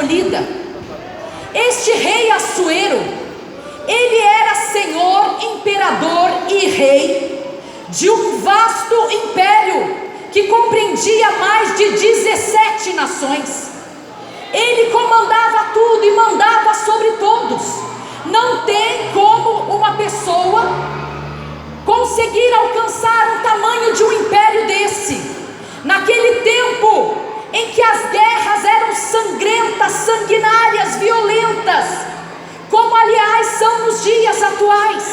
escolhida. Este rei Assuero, ele era senhor, imperador e rei de um vasto império que compreendia mais de 17 nações. Ele comandava tudo e mandava sobre todos. Não tem como uma pessoa conseguir alcançar o tamanho de um império desse. Naquele tempo em que as guerras eram sangrentas, sanguinárias, violentas, como aliás são nos dias atuais,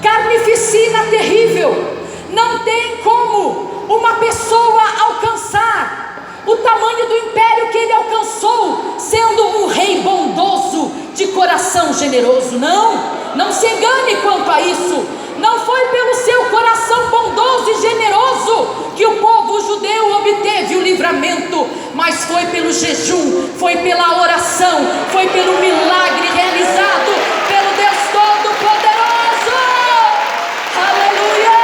carnificina terrível. Não tem como uma pessoa alcançar o tamanho do império que ele alcançou, sendo um rei bondoso, de coração generoso. Não se engane quanto a isso. Não foi pelo seu coração bondoso e generoso que o povo judeu obteve o livramento, mas foi pelo jejum, foi pela oração, foi pelo milagre realizado pelo Deus Todo-Poderoso. Aleluia!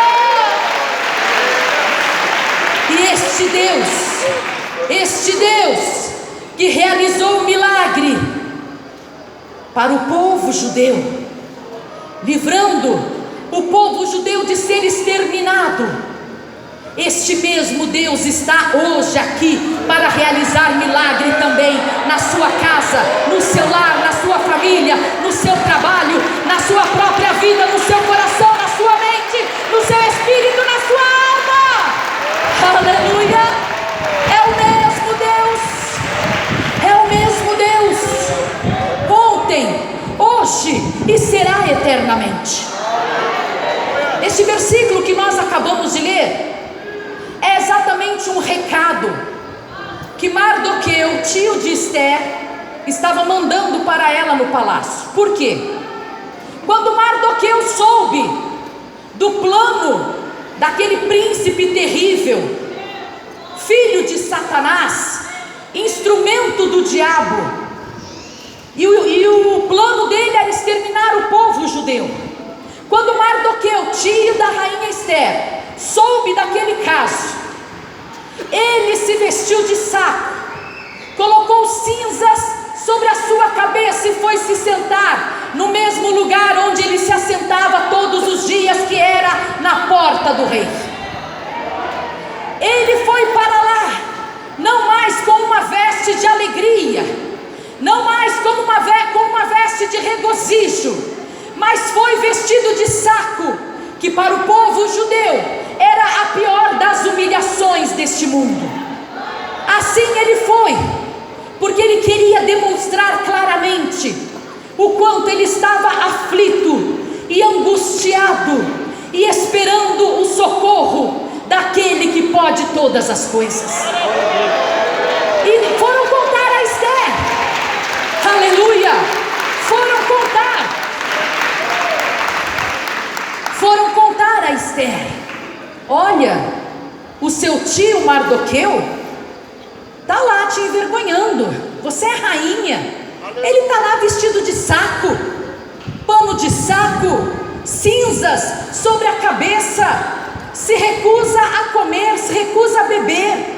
E este Deus que realizou o milagre para o povo judeu, livrando o povo judeu de ser exterminado, este mesmo Deus está hoje aqui para realizar milagre também na sua casa, no seu lar, na sua família, no seu trabalho, na sua própria vida, no seu coração, na sua mente, no seu espírito, na sua alma. Aleluia! É o mesmo Deus, é o mesmo Deus, ontem, hoje e será eternamente. Este versículo que nós acabamos de ler é exatamente um recado que Mardoqueu, tio de Esther, estava mandando para ela no palácio. Por quê? Quando Mardoqueu soube do plano daquele príncipe terrível, filho de Satanás, instrumento do diabo, e o plano dele era exterminar o povo judeu. Quando Mardoqueu, tio da rainha Esther, soube daquele caso, ele se vestiu de saco, colocou cinzas sobre a sua cabeça e foi se sentar no mesmo lugar onde ele se assentava todos os dias, que era na porta do rei. Ele foi para lá, não mais com uma veste de alegria, não mais com uma veste de regozijo, mas foi vestido de saco, que para o povo judeu era a pior das humilhações deste mundo. Assim ele foi, porque ele queria demonstrar claramente o quanto ele estava aflito e angustiado e esperando o socorro daquele que pode todas as coisas. E foram contar a Esther, aleluia, foram contar a Esther: olha, o seu tio Mardoqueu está lá te envergonhando, você é rainha, ele está lá vestido de saco, pano de saco, cinzas sobre a cabeça, se recusa a comer, se recusa a beber,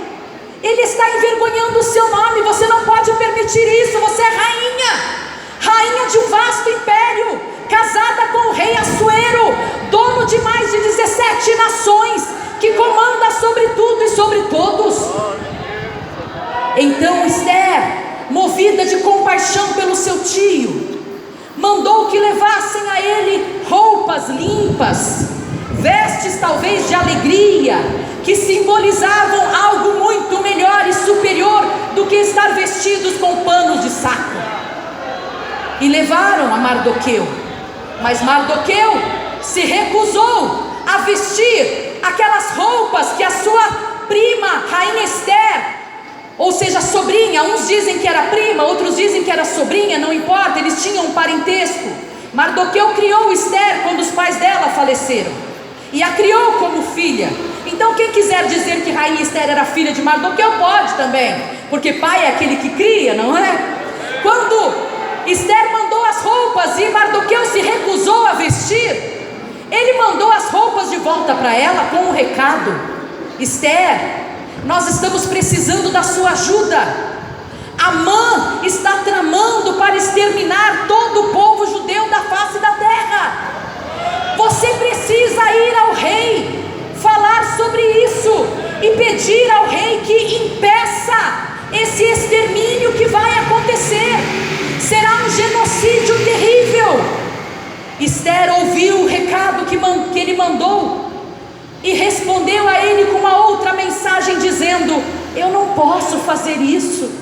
ele está envergonhando o seu nome, você não pode permitir isso, você é rainha de um vasto império, casada com o rei Assuero, dono de mais de 17 nações, que comanda sobre tudo e sobre todos. Então Esther, movida de compaixão pelo seu tio, mandou que levassem a ele roupas limpas, vestes talvez de alegria, que simbolizavam algo muito melhor e superior do que estar vestidos com panos de saco. E levaram a Mardoqueu, mas Mardoqueu se recusou a vestir aquelas roupas que a sua prima, rainha Esther, ou seja, sobrinha, uns dizem que era prima, outros dizem que era sobrinha, não importa, eles tinham um parentesco. Mardoqueu criou Esther quando os pais dela faleceram, e a criou como filha. Então quem quiser dizer que rainha Esther era filha de Mardoqueu, pode também, porque pai é aquele que cria, não é? Quando Esther mandou as roupas e Mardoqueu se recusou a vestir, ele mandou as roupas de volta para ela com um recado: Esther, nós estamos precisando da sua ajuda. Amã está para exterminar todo o povo judeu da face da terra. Você precisa ir ao rei, falar sobre isso e pedir ao rei que impeça esse extermínio que vai acontecer. Será um genocídio terrível. Esther ouviu o recado que ele mandou e respondeu a ele com uma outra mensagem dizendo: eu não posso fazer isso.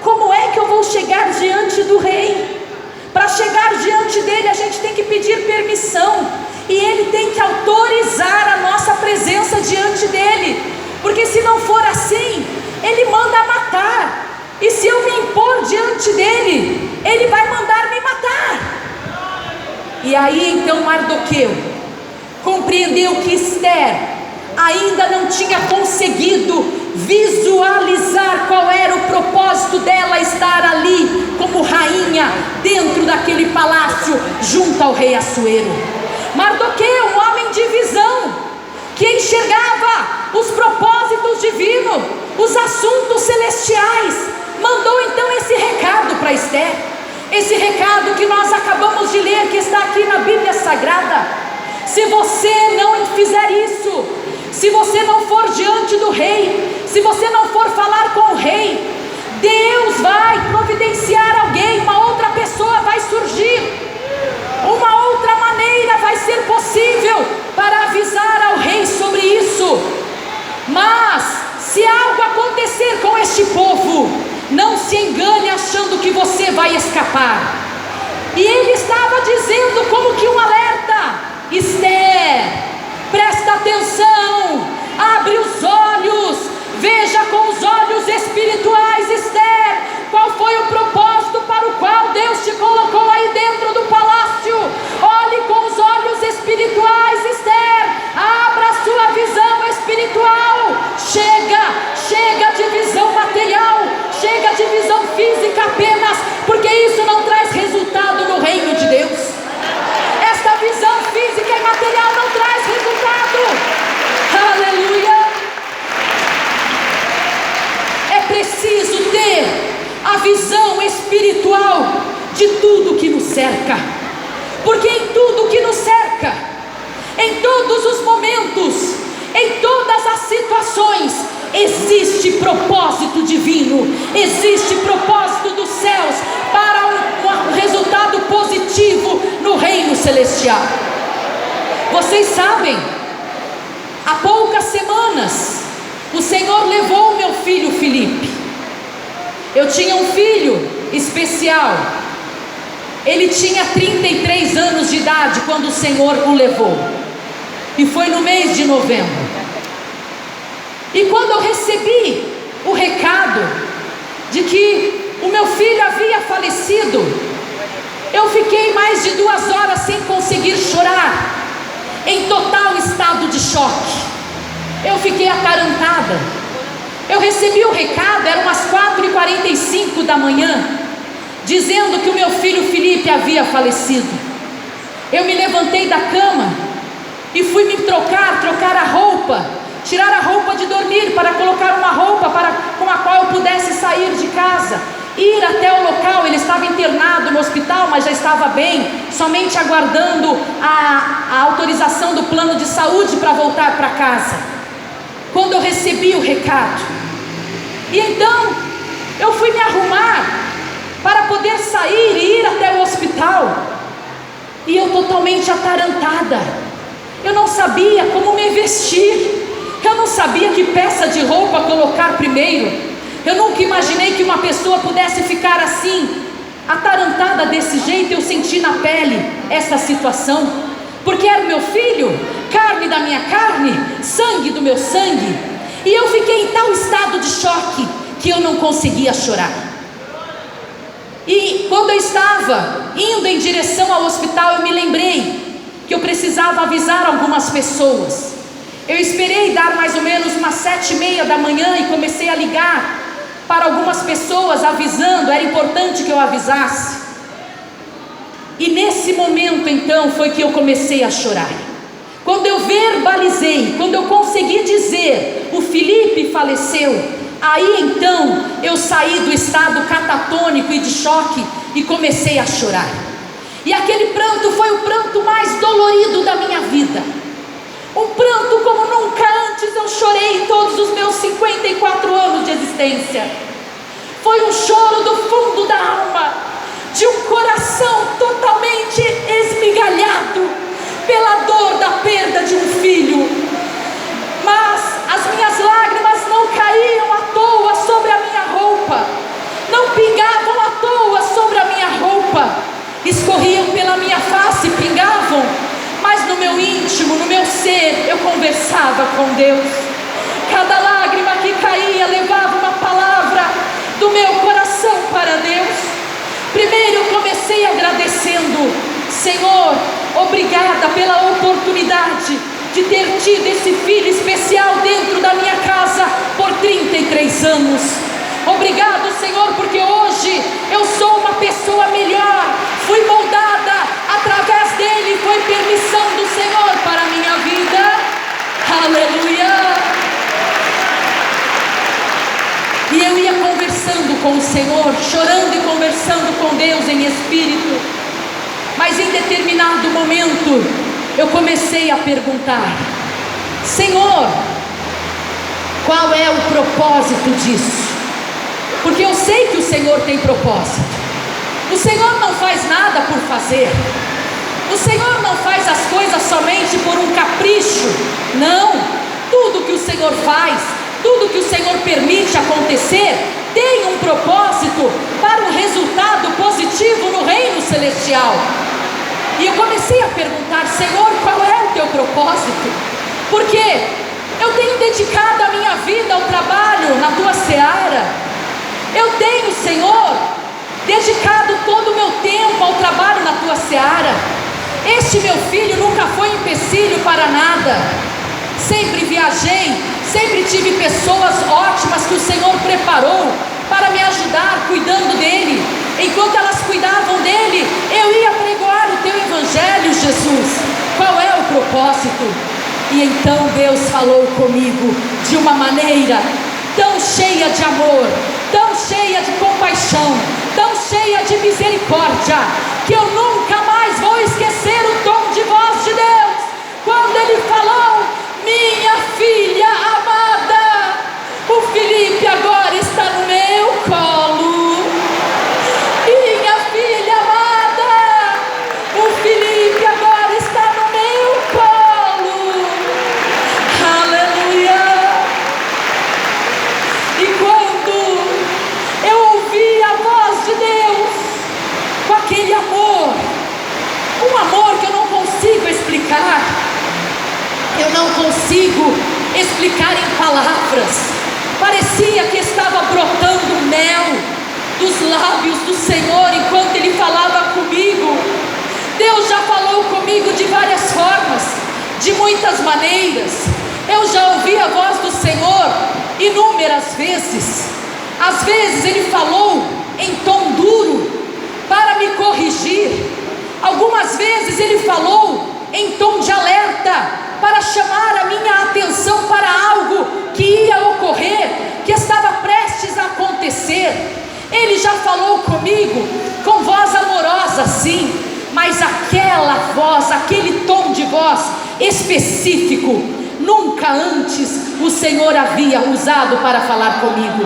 Como é que eu vou chegar diante do rei? Para chegar diante dele a gente tem que pedir permissão, e ele tem que autorizar a nossa presença diante dele, porque se não for assim, ele manda matar. E se eu me impor diante dele, ele vai mandar me matar. E aí então Mardoqueu compreendeu que Esther ainda não tinha conseguido visualizar qual era o propósito dela estar ali como rainha dentro daquele palácio junto ao rei Assuero. Mardoqueu, um homem de visão, que enxergava os propósitos divinos, os assuntos celestiais, mandou então esse recado para Esther. Esse recado que nós acabamos de ler, que está aqui na Bíblia Sagrada. Se você não fizer isso, se você não for diante do rei, se você não for falar com o rei, Deus vai providenciar alguém, uma outra pessoa vai surgir, uma outra maneira vai ser possível para avisar ao rei sobre isso. Mas se algo acontecer com este povo, não se engane achando que você vai escapar. E ele estava dizendo como que um alerta: Esther, presta atenção, abre os olhos, veja com os olhos espirituais, Esther, qual foi o propósito para o qual Deus te colocou aí dentro do palácio. Olhe com os olhos espirituais, Esther, abra a sua visão espiritual. Chega de visão material, chega de visão física apenas, porque isso não traz resultado no reino de Deus. Esta visão física e material não traz resultado. Aleluia. É preciso ter a visão espiritual de tudo que nos cerca, porque em tudo que nos cerca, em todos os momentos, em todas as situações, existe propósito divino, existe propósito dos céus para um resultado positivo no reino celestial. Vocês sabem, há poucas semanas o Senhor levou o meu filho Felipe. Eu tinha um filho especial, ele tinha 33 anos de idade quando o Senhor o levou, e foi no mês de novembro. E quando eu recebi o recado de que o meu filho havia falecido, eu fiquei mais de 2 horas sem conseguir chorar, em total estado de choque. Eu fiquei atarantada. Eu recebi o recado, eram umas 4h45 da manhã, dizendo que o meu filho Felipe havia falecido. Eu me levantei da cama e fui me trocar a roupa, tirar a roupa de dormir para colocar uma roupa com a qual eu pudesse sair de casa, ir até o local. Ele estava internado no hospital, mas já estava bem, somente aguardando a autorização do plano de saúde para voltar para casa. Quando eu recebi o recado, e então eu fui me arrumar para poder sair e ir até o hospital, e eu totalmente atarantada. Eu não sabia como me vestir, eu não sabia que peça de roupa colocar primeiro. Eu nunca imaginei que uma pessoa pudesse ficar assim, atarantada desse jeito. Eu senti na pele essa situação, porque era o meu filho, carne da minha carne, sangue do meu sangue. E eu fiquei em tal estado de choque que eu não conseguia chorar. E quando eu estava indo em direção ao hospital, eu me lembrei que eu precisava avisar algumas pessoas. Eu esperei dar mais ou menos umas 7h30 da manhã e comecei a ligar para algumas pessoas avisando. Era importante que eu avisasse. E nesse momento então foi que eu comecei a chorar. Quando eu verbalizei, quando eu consegui dizer: o Felipe faleceu, Aí então eu saí do estado catatônico e de choque e comecei a chorar. E aquele pranto foi o pranto mais dolorido da minha vida. Um pranto como nunca antes eu chorei em todos os meus 54 anos de existência. Foi um choro do fundo da alma, de um coração totalmente esmigalhado pela dor da perda de um filho. Mas as minhas lágrimas não caíam à toa sobre a minha roupa, não pingavam à toa sobre a minha roupa, escorriam pela minha face, pingavam, mas no meu íntimo, no meu ser, eu conversava com Deus. Cada lágrima que caía levava uma palavra do meu coração para Deus. Primeiro eu comecei agradecendo: Senhor, obrigada pela oportunidade de ter tido esse filho especial dentro da minha casa por 33 anos. Obrigado, Senhor, porque hoje eu sou uma pessoa melhor, fui moldada através dele, foi permissão do Senhor para a minha vida. Aleluia! E eu ia conversando com o Senhor, chorando e conversando com Deus em espírito. Mas em determinado momento eu comecei a perguntar: Senhor, qual é o propósito disso? Porque eu sei que o Senhor tem propósito. O Senhor não faz nada por fazer. O Senhor não faz as coisas somente por um capricho. Não, tudo que o Senhor faz, tudo que o Senhor permite acontecer, tem um propósito para um resultado positivo no reino celestial. E eu comecei a perguntar: Senhor, qual é o teu propósito? Porque eu tenho dedicado a minha vida ao trabalho na tua seara. Eu tenho, Senhor, dedicado todo o meu tempo ao trabalho na tua seara. Este meu filho nunca foi empecilho para nada. Sempre viajei, sempre tive pessoas ótimas que o Senhor preparou para me ajudar cuidando dele. Enquanto elas cuidavam dele, eu ia pregoar o teu evangelho, Jesus. Qual é o propósito? E então Deus falou comigo de uma maneira tão cheia de amor, tão cheia de compaixão, tão cheia de misericórdia, que eu nunca mais vou esquecer o tom de voz de Deus, quando Ele falou: minha filha amada, o Felipe agora está no meu colo. Minha filha amada, o Felipe agora está no meu colo. Aleluia! E quando eu ouvi a voz de Deus, com aquele amor, um amor que eu não consigo explicar, eu não consigo explicar em palavras, parecia que estava brotando mel dos lábios do Senhor enquanto Ele falava comigo. Deus já falou comigo de várias formas, de muitas maneiras. Eu já ouvi a voz do Senhor inúmeras vezes. Às vezes Ele falou em tom duro para me corrigir. Algumas vezes Ele falou em tom de alerta para chamar a minha atenção para algo que ia ocorrer, que estava prestes a acontecer. Ele já falou comigo com voz amorosa, sim, mas aquela voz, aquele tom de voz específico, nunca antes o Senhor havia usado para falar comigo.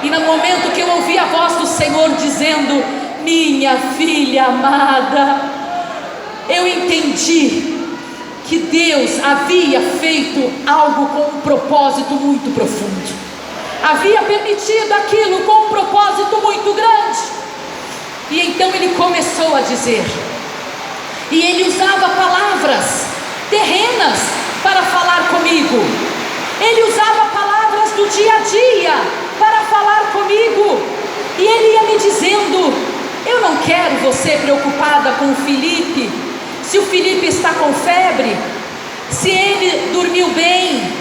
E no momento que eu ouvi a voz do Senhor dizendo: minha filha amada, eu entendi que Deus havia feito algo com um propósito muito profundo, havia permitido aquilo com um propósito muito grande. E então Ele começou a dizer, e Ele usava palavras terrenas para falar comigo. Ele usava palavras do dia a dia para falar comigo. E Ele ia me dizendo: eu não quero você preocupada com o Felipe, se o Felipe está com febre, se ele dormiu bem,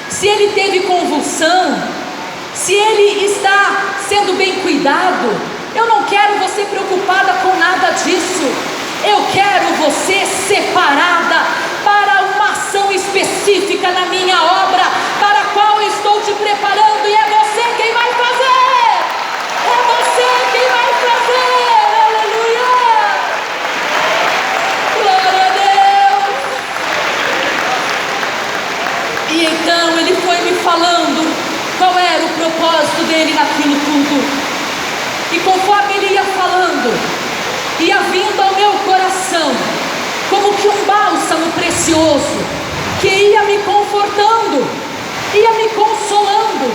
se ele teve convulsão, se ele está sendo bem cuidado. Eu não quero você preocupada com nada disso. Eu quero você separada para uma ação específica na minha obra, para a qual eu estou te preparando, e é você quem falando, ia vindo ao meu coração como que um bálsamo precioso, que ia me confortando, ia me consolando,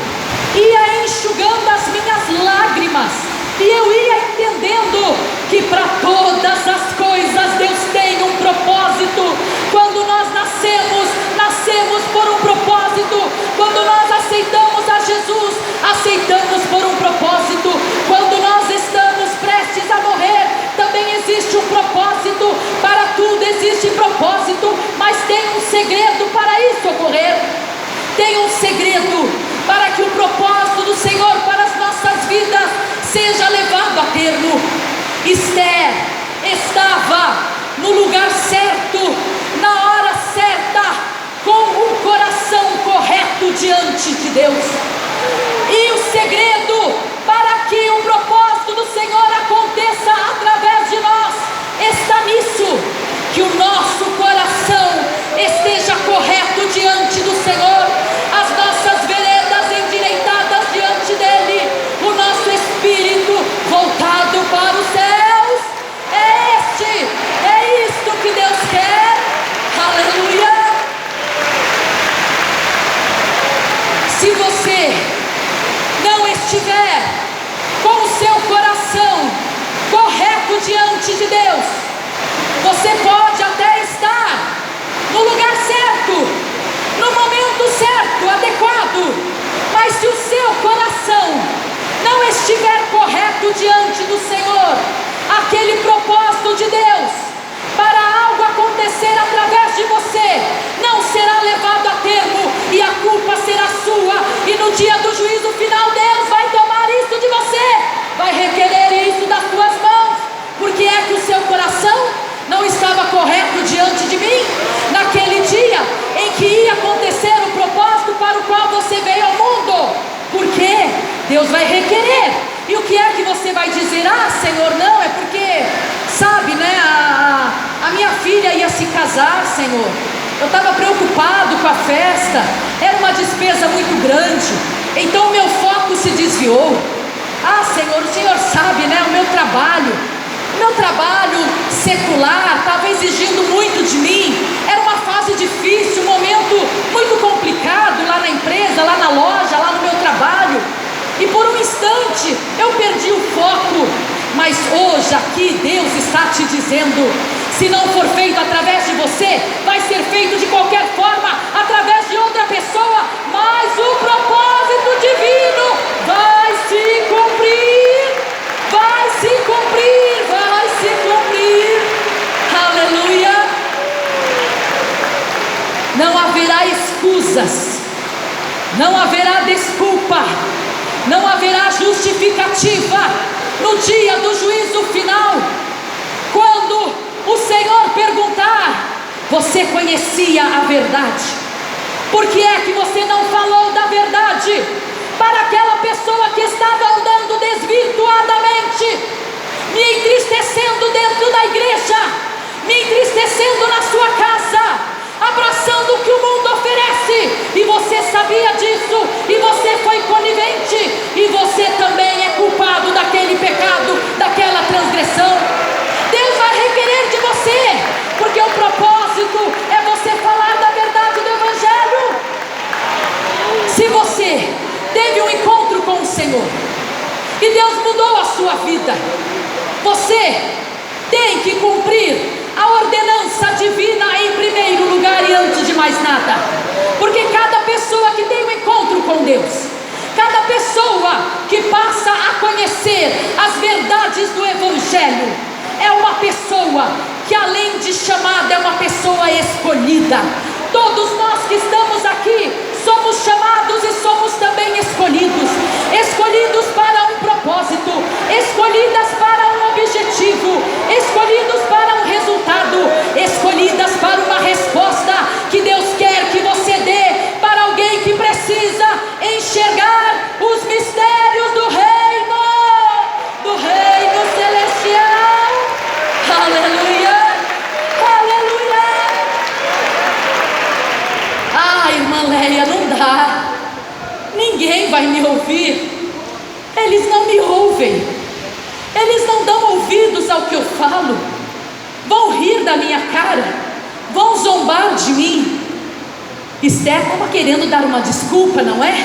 ia enxugando as minhas lágrimas, e eu ia entendendo que para todas as coisas Deus tem um propósito. Quando nós nascemos por um propósito. Quando nós aceitamos a Jesus, aceitamos por um propósito. Quando nós estamos prestes a morrer, também existe um propósito. Para tudo existe propósito, mas tem um segredo para isso ocorrer. Tem um segredo para que o propósito do Senhor para as nossas vidas seja levado a termo. Esther estava no lugar certo, na hora certa, com um coração correto diante de Deus. E o segredo para que o propósito do Senhor aconteça através de nós está nisso, que o nosso coração esteja correto diante do Senhor, as nossas veredas endireitadas diante dele, o nosso espírito voltado para os céus. É isto que Deus quer. Aleluia. Se você não estiver com o seu coração correto diante de Deus, você pode até estar no lugar certo, no momento certo, adequado, mas se o seu coração não estiver correto diante do Senhor, aquele propósito de Deus para algo acontecer através de você não será levado a termo, e a culpa será sua, e no dia do juízo final Deus vai tomar isso de você, vai requerer isso das suas mãos. Porque é que o seu coração não estava correto diante de mim naquele dia em que ia acontecer o propósito para o qual você veio ao mundo? Porque Deus vai requerer. E o que é que você vai dizer? Ah, Senhor, não, é porque, sabe, né, a minha filha ia se casar, Senhor, eu estava preocupado com a festa, era uma despesa muito grande, então o meu foco se desviou. Ah, Senhor, o Senhor sabe, né, o meu trabalho secular estava exigindo muito de mim, era uma fase difícil, um momento muito complicado lá na empresa, lá na loja, lá no meu trabalho, e por um instante eu perdi o foco. Mas hoje aqui Deus está te dizendo: se não for feito através de você, vai ser feito de qualquer forma, através de outra pessoa, mas o propósito divino vai se cumprir, vai se cumprir, vai se cumprir. Aleluia. Não haverá escusas, não haverá desculpa, não haverá justificativa no dia do juízo final. Quando o Senhor perguntar: você conhecia a verdade? Por que é que você não falou da verdade para aquela pessoa que estava andando desvirtuadamente, me entristecendo dentro da igreja, me entristecendo na sua casa, abraçando o que o mundo oferece, e você sabia disso, e você foi conivente, e você também é culpado daquele pecado, daquela transgressão? Deus vai requerer de você, porque o propósito é você falar da verdade do Evangelho. Se você teve um encontro com o Senhor e Deus mudou a sua vida, você tem que cumprir a ordenança divina em primeiro lugar e antes de mais nada. Porque cada pessoa que tem um encontro com Deus, cada pessoa que passa a conhecer as verdades do Evangelho, é uma pessoa que, além de chamada, é uma pessoa escolhida. Todos nós que estamos aqui somos chamados e somos também escolhidos, escolhidos para um propósito, escolhidas para um objetivo, escolhidos para um resultado, escolhidas para uma resposta que Deus quer que você dê para alguém que precisa enxergar os mistérios do reino celestial. Aleluia, aleluia. Ah, irmã Leia, não dá, ninguém vai me ouvir. Eles não me ouvem, eles ouvidos ao que eu falo, vão rir da minha cara, vão zombar de mim. Esther estava querendo dar uma desculpa, não é?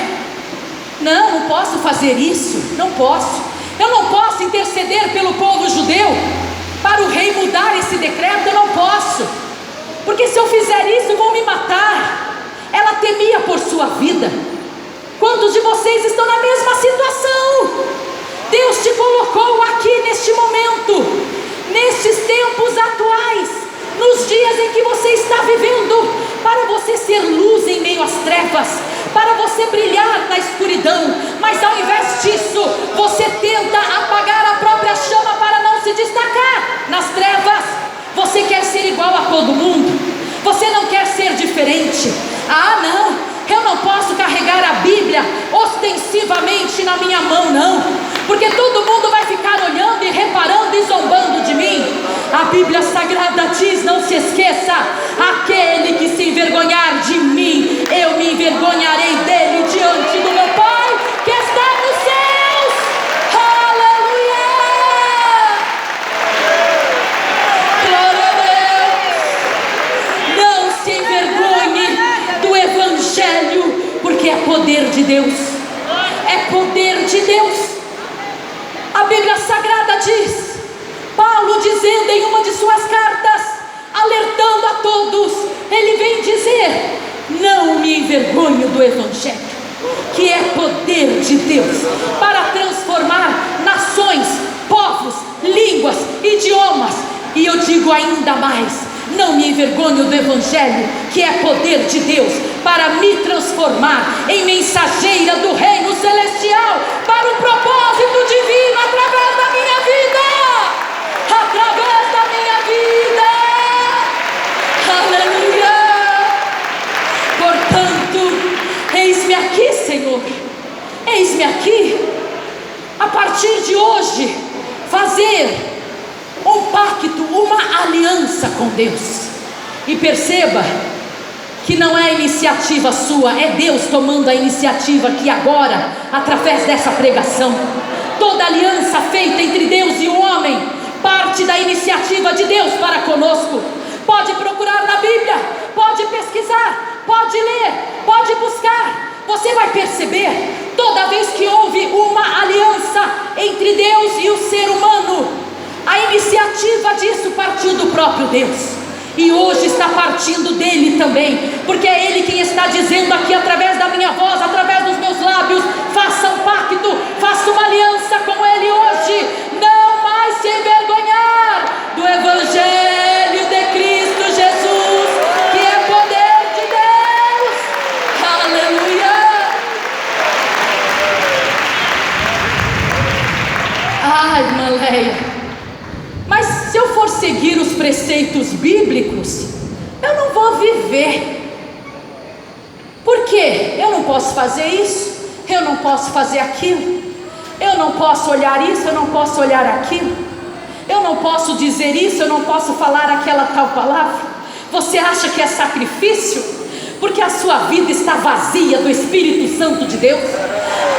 Não posso fazer isso, não posso. Eu não posso interceder pelo povo judeu para o rei mudar esse decreto, eu não posso, porque se eu fizer isso vão me matar. Ela temia por sua vida. Quantos de vocês estão na mesma situação? Deus te colocou aqui neste momento, nestes tempos atuais, nos dias em que você está vivendo, para você ser luz em meio às trevas, para você brilhar na escuridão. Mas ao invés disso, você tenta apagar a própria chama para não se destacar nas trevas. Você quer ser igual a todo mundo, você não quer ser diferente. Ah, não, eu não posso carregar a Bíblia ostensivamente na minha mão, não, porque todo mundo vai ficar olhando e reparando e zombando de mim. A Bíblia Sagrada diz, não se esqueça: aquele que se envergonhar de mim, eu me envergonharei dele diante do meu Pai que está nos céus. Aleluia! Glória a Deus! Não se envergonhe do Evangelho, porque é poder de Deus, é poder de Deus. A Bíblia Sagrada diz, Paulo dizendo em uma de suas cartas, alertando a todos, ele vem dizer: não me envergonho do Evangelho, que é poder de Deus para transformar nações, povos, línguas, idiomas. E eu digo ainda mais: não me envergonho do Evangelho, que é poder de Deus para me transformar em mensageira do reino celestial, para o propósito divino através da minha vida, através da minha vida. Aleluia! Portanto, eis-me aqui, Senhor, eis-me aqui. A partir de hoje, fazer um pacto, uma aliança com Deus. E perceba que não é iniciativa sua, é Deus tomando a iniciativa aqui agora, através dessa pregação. Toda aliança feita entre Deus e o homem parte da iniciativa de Deus para conosco. Pode procurar na Bíblia, pode pesquisar, pode ler, pode buscar. Você vai perceber, toda vez que houve uma aliança entre Deus e o ser humano, a iniciativa disso partiu do próprio Deus. E hoje está partindo dele também, porque é ele quem está dizendo aqui através da minha voz, através dos meus lábios: faça um pacto, faça uma aliança com ele hoje. Não mais se envergonhar do Evangelho de Cristo Jesus, que é poder de Deus. Aleluia! Ai, irmã Leia, mas se eu for seguir os preceitos bíblicos, eu não vou viver. Por quê? Eu não posso fazer isso, eu não posso fazer aquilo, eu não posso olhar isso, eu não posso olhar aquilo, eu não posso dizer isso, eu não posso falar aquela tal palavra. Você acha que é sacrifício? Porque a sua vida está vazia do Espírito Santo de Deus.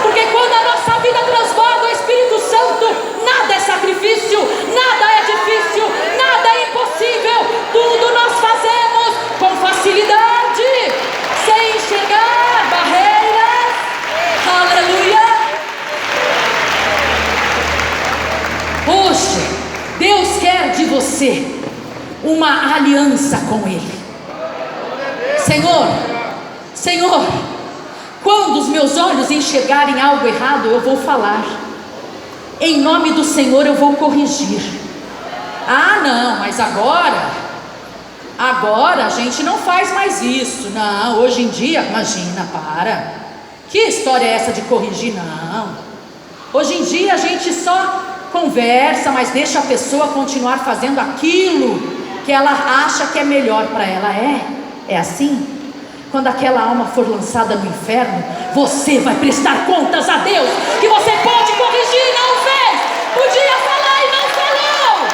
Porque quando a nossa vida transborda o Espírito Santo, nada é sacrifício, nada é difícil, nada é impossível. Tudo nós fazemos com facilidade, sem enxergar barreiras. Aleluia! Hoje, Deus quer de você uma aliança com Ele. Senhor, quando os meus olhos enxergarem algo errado, eu vou falar. Em nome do Senhor eu vou corrigir. Ah, não, mas agora a gente não faz mais isso. Não, hoje em dia, imagina, para. Que história é essa de corrigir? Não. Hoje em dia a gente só conversa, mas deixa a pessoa continuar fazendo aquilo que ela acha que é melhor para ela. É assim. Quando aquela alma for lançada no inferno, você vai prestar contas a Deus, que você pode corrigir e não fez, podia falar e não falou.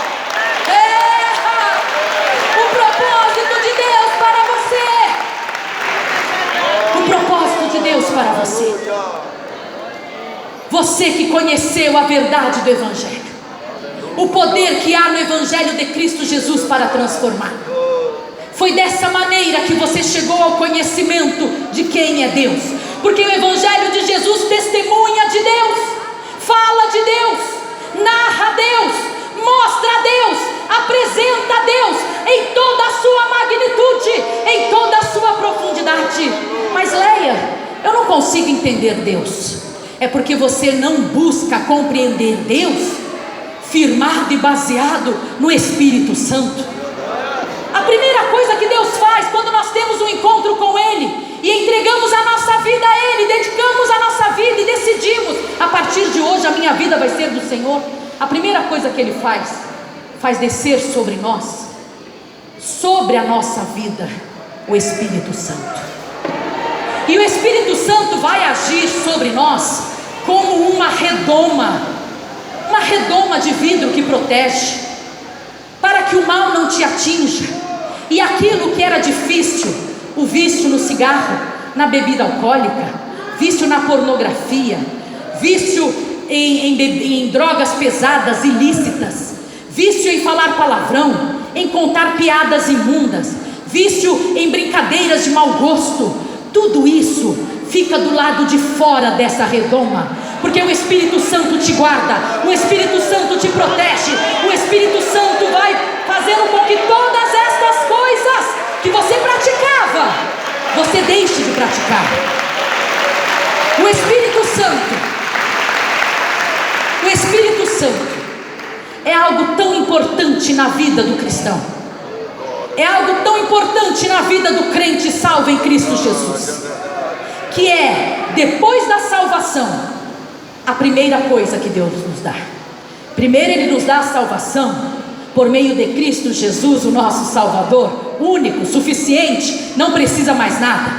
O propósito de Deus para você, o propósito de Deus para você. Você que conheceu a verdade do Evangelho, o poder que há no Evangelho de Cristo Jesus para transformar. Foi dessa maneira que você chegou ao conhecimento de quem é Deus, porque o Evangelho de Jesus testemunha de Deus, fala de Deus, narra Deus, mostra a Deus, apresenta a Deus em toda a sua magnitude, em toda a sua profundidade. Mas Leia, eu não consigo entender Deus. É porque você não busca compreender Deus firmado e baseado no Espírito Santo. A primeira coisa que Deus faz quando nós temos um encontro com Ele e entregamos a nossa vida a Ele, dedicamos a nossa vida e decidimos: a partir de hoje a minha vida vai ser do Senhor. A primeira coisa que Ele faz descer sobre nós, sobre a nossa vida, o Espírito Santo. E o Espírito Santo vai agir sobre nós como uma redoma de vidro que protege, para que o mal não te atinja. E aquilo que era difícil, o vício no cigarro, na bebida alcoólica, vício na pornografia, vício em drogas pesadas, ilícitas, vício em falar palavrão, em contar piadas imundas, vício em brincadeiras de mau gosto, tudo isso fica do lado de fora dessa redoma, porque o Espírito Santo te guarda, o Espírito Santo te protege, o Espírito Santo vai fazendo com que todas estas coisas que você praticava, você deixe de praticar. O Espírito Santo é algo tão importante na vida do cristão, é algo tão importante na vida do crente salvo em Cristo Jesus, que é, depois da salvação, a primeira coisa que Deus nos dá. Primeiro Ele nos dá a salvação por meio de Cristo Jesus, o nosso Salvador, único, suficiente, não precisa mais nada.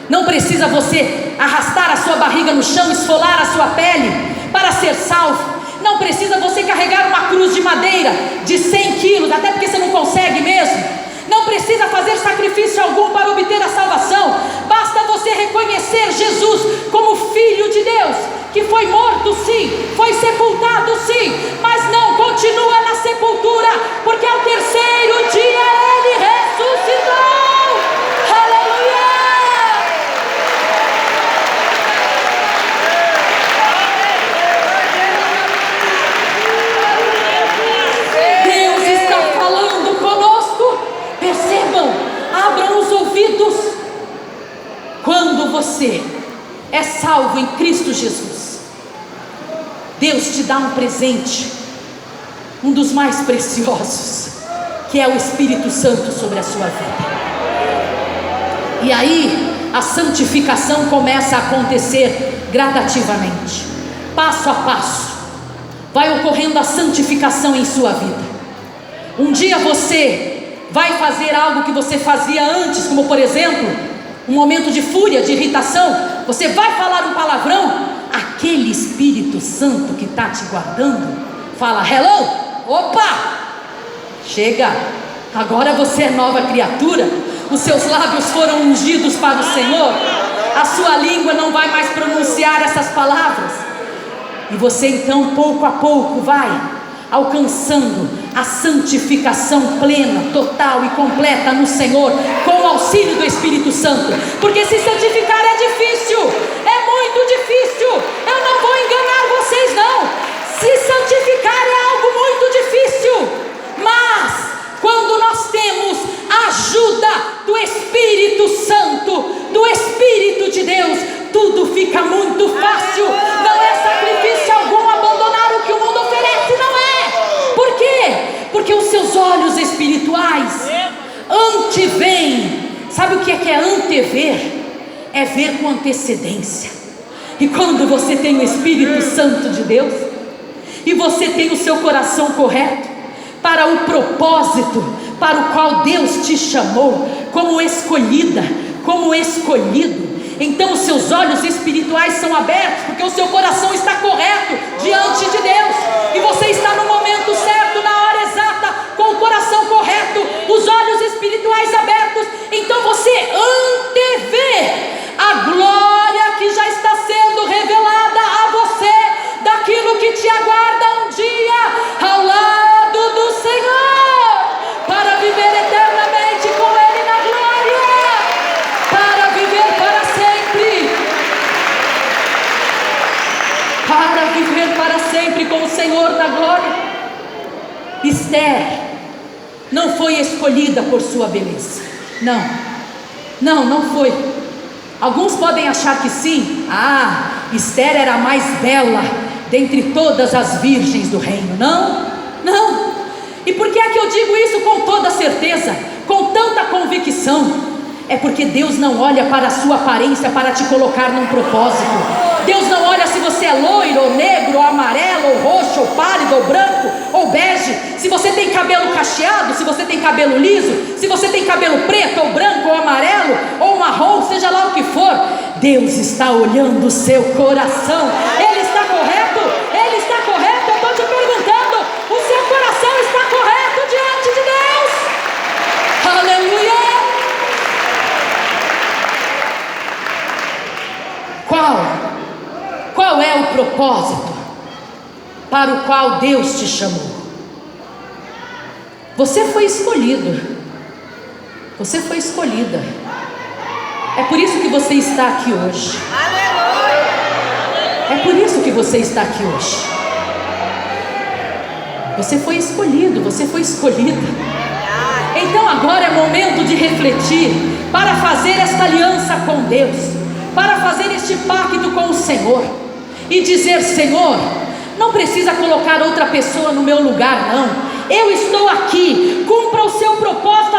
Não precisa você arrastar a sua barriga no chão, esfolar a sua pele para ser salvo. Não precisa você carregar uma cruz de madeira de 100 quilos, até porque você não consegue mesmo. Não precisa fazer sacrifício algum para obter a salvação. Basta você reconhecer Jesus como Filho de Deus, que foi morto sim, foi sepultado sim, mas não continua na sepultura, porque ao terceiro dia Ele ressuscitou. Aleluia! Deus está falando conosco. Percebam, abram os ouvidos. Quando você é salvo em Cristo Jesus, Deus te dá um presente, um dos mais preciosos, que é o Espírito Santo sobre a sua vida. E aí a santificação começa a acontecer gradativamente, passo a passo. Vai ocorrendo a santificação em sua vida. Um dia você vai fazer algo que você fazia antes, como por exemplo, um momento de fúria, de irritação, você vai falar um palavrão, aquele Espírito Santo que está te guardando, fala: hello, opa, chega, agora você é nova criatura, os seus lábios foram ungidos para o Senhor, a sua língua não vai mais pronunciar essas palavras, e você então pouco a pouco vai alcançando a santificação plena, total e completa no Senhor, com o auxílio do Espírito Santo. Porque se santificar é difícil, é muito difícil. Eu não vou enganar vocês não. Se santificar é algo muito difícil, mas quando nós temos a ajuda do Espírito Santo, do Espírito de Deus, tudo fica muito fácil. Não é sacrifício algum abandonar o que o mundo oferece, não é. Por quê? Porque os seus olhos espirituais anteveem. Sabe o que é antever? É ver com antecedência. E quando você tem o Espírito Santo de Deus, e você tem o seu coração correto para o propósito para o qual Deus te chamou, como escolhida, como escolhido, então os seus olhos espirituais são abertos, porque o seu coração está correto diante de Deus, e você está no momento certo, na hora exata, com o coração correto, os olhos espirituais abertos. Então você antevê a glória que já está sendo revelada a você, daquilo que te aguarda um dia ao lado Esther não foi escolhida por sua beleza. Não foi. Alguns podem achar que sim. Esther era a mais bela dentre todas as virgens do reino. Não. E por que é que eu digo isso com toda certeza, com tanta convicção? É porque Deus não olha para a sua aparência para te colocar num propósito. Deus não olha se você é loiro, ou negro, ou amarelo, ou roxo, ou pálido, ou branco, ou bege, se você tem cabelo cacheado, se você tem cabelo liso, se você tem cabelo preto, ou branco, ou amarelo, ou marrom, seja lá o que for. Deus está olhando o seu coração. Ele está correto? Ele está correto? Eu estou te perguntando, o seu coração está correto diante de Deus? Aleluia! Qual é o propósito para o qual Deus te chamou? Você foi escolhido. Você foi escolhida. É por isso que você está aqui hoje. É por isso que você está aqui hoje. Você foi escolhido, você foi escolhida. Então agora é momento de refletir, para fazer esta aliança com Deus, para fazer este pacto com o Senhor e dizer: Senhor, não precisa colocar outra pessoa no meu lugar, não. Eu estou aqui, cumpra o seu propósito